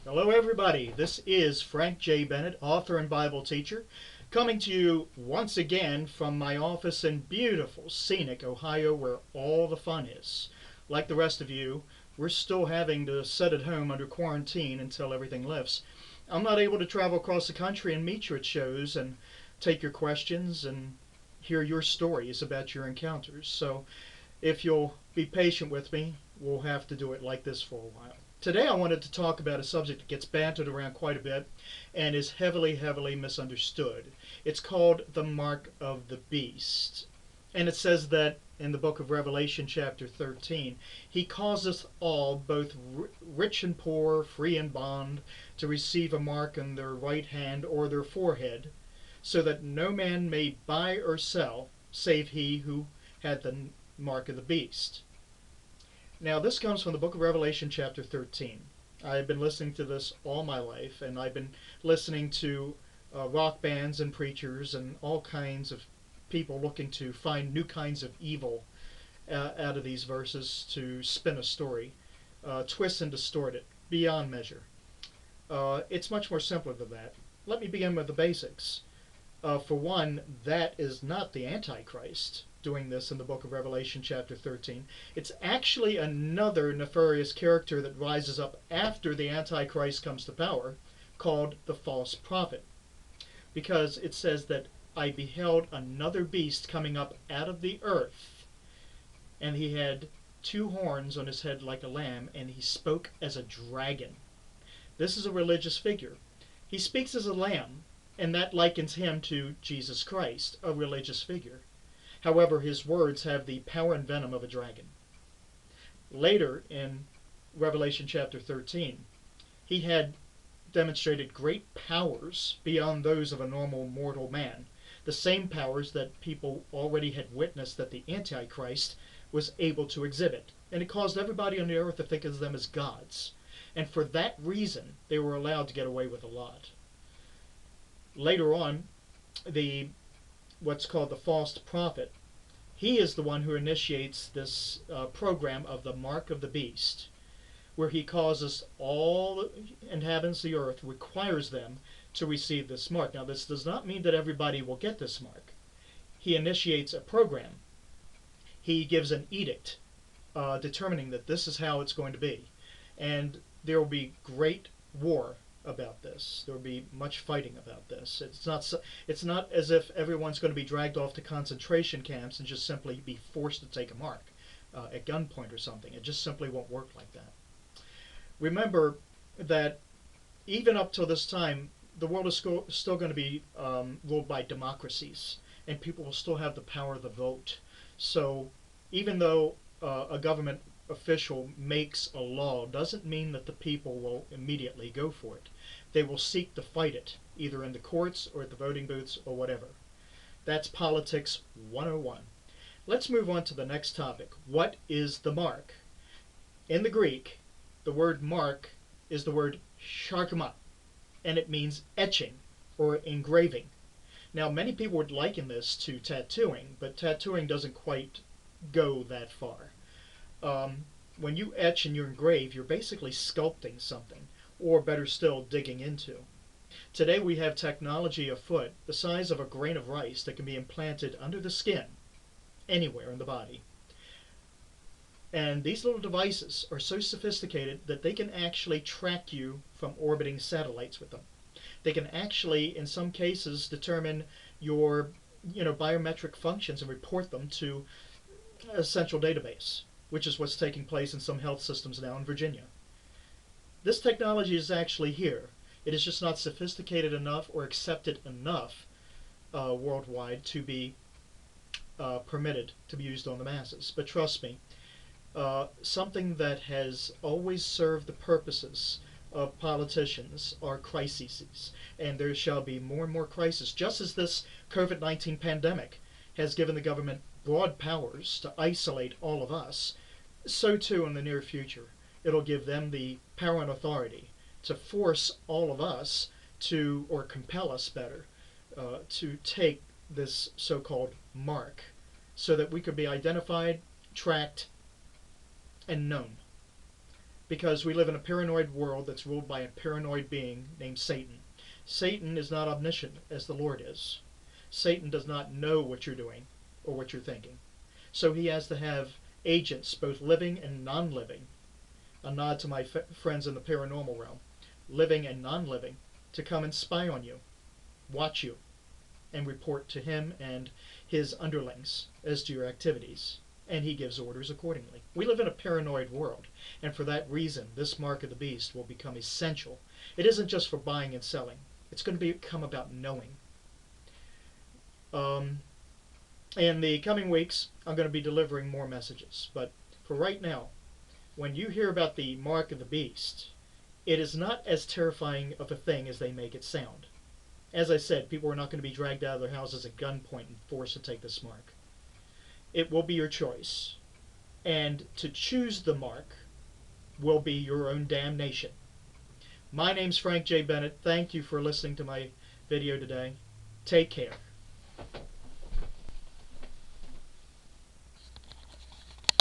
Hello everybody, this is Frank J Bennett, author and Bible teacher, coming to you once again from my office in beautiful, scenic Ohio where all the fun is. Like the rest of you, we're still having to sit at home under quarantine until everything lifts. I'm not able to travel across the country and meet you at shows and take your questions and hear your stories about your encounters. So if you'll be patient with me, we'll have to do it like this for a while. Today I wanted to talk about a subject that gets bantered around quite a bit and is heavily misunderstood. It's called the mark of the beast. And it says that in the book of Revelation chapter 13, he causeth all, both rich and poor, free and bond, to receive a mark in their right hand or their forehead, so that no man may buy or sell, save he who had the mark of the beast. Now this comes from the book of Revelation chapter 13. I've been listening to this all my life, and I've been listening to rock bands and preachers and all kinds of people looking to find new kinds of evil out of these verses to spin a story, twist and distort it beyond measure. It's much more simpler than that. Let me begin with the basics. For one, that is not the Antichrist doing this in the book of Revelation chapter 13. It's actually another nefarious character that rises up after the Antichrist comes to power, called the false prophet. Because it says that I beheld another beast coming up out of the earth, and he had two horns on his head like a lamb, and he spoke as a dragon. This is a religious figure. He speaks as a lamb, and that likens him to Jesus Christ, a religious figure. However, his words have the power and venom of a dragon. Later in Revelation chapter 13, he had demonstrated great powers beyond those of a normal mortal man. The same powers that people already had witnessed that the Antichrist was able to exhibit. And it caused everybody on the earth to think of them as gods. And for that reason, they were allowed to get away with a lot. Later on, what's called the false prophet, he is the one who initiates this program of the mark of the beast, where he causes all the inhabitants of the earth, requires them to receive this mark. Now this does not mean that everybody will get this mark. He initiates a program. He gives an edict determining that this is how it's going to be. And there will be great war about this. There will be much fighting about this. It's not as if everyone's going to be dragged off to concentration camps and just simply be forced to take a mark at gunpoint or something. It just simply won't work like that. Remember that even up till this time, the world is still going to be ruled by democracies, and people will still have the power of the vote. So even though a government official makes a law, doesn't mean that the people will immediately go for it. They will seek to fight it, either in the courts or at the voting booths or whatever. That's Politics 101. Let's move on to the next topic. What is the mark? In the Greek, the word mark is the word sharkma, and it means etching or engraving. Now, many people would liken this to tattooing, but tattooing doesn't quite go that far. When you etch and you engrave, you're basically sculpting something, or better still, digging into. Today we have technology afoot the size of a grain of rice that can be implanted under the skin, anywhere in the body. And these little devices are so sophisticated that they can actually track you from orbiting satellites with them. They can actually, in some cases, determine your biometric functions and report them to a central database, which is what's taking place in some health systems now in Virginia. This technology is actually here. It is just not sophisticated enough or accepted enough worldwide to be permitted to be used on the masses. But trust me, something that has always served the purposes of politicians are crises, and there shall be more and more crises. Just as this COVID-19 pandemic has given the government broad powers to isolate all of us, so too in the near future it'll give them the power and authority to force all of us to, or compel us better, to take this so-called mark so that we could be identified, tracked, and known. because we live in a paranoid world that's ruled by a paranoid being named Satan. Satan is not omniscient as the Lord is. Satan does not know what you're doing or what you're thinking. So he has to have agents, both living and non-living, a nod to my friends in the paranormal realm, living and non-living, to come and spy on you, watch you, and report to him and his underlings as to your activities. And he gives orders accordingly. We live in a paranoid world, and for that reason, this mark of the beast will become essential. It isn't just for buying and selling. It's going to become about knowing. In the coming weeks, I'm going to be delivering more messages. But for right now, when you hear about the mark of the beast, it is not as terrifying of a thing as they make it sound. As I said, people are not going to be dragged out of their houses at gunpoint and forced to take this mark. It will be your choice. And to choose the mark will be your own damnation. My name's Frank J. Bennett. Thank you for listening to my video today. Take care.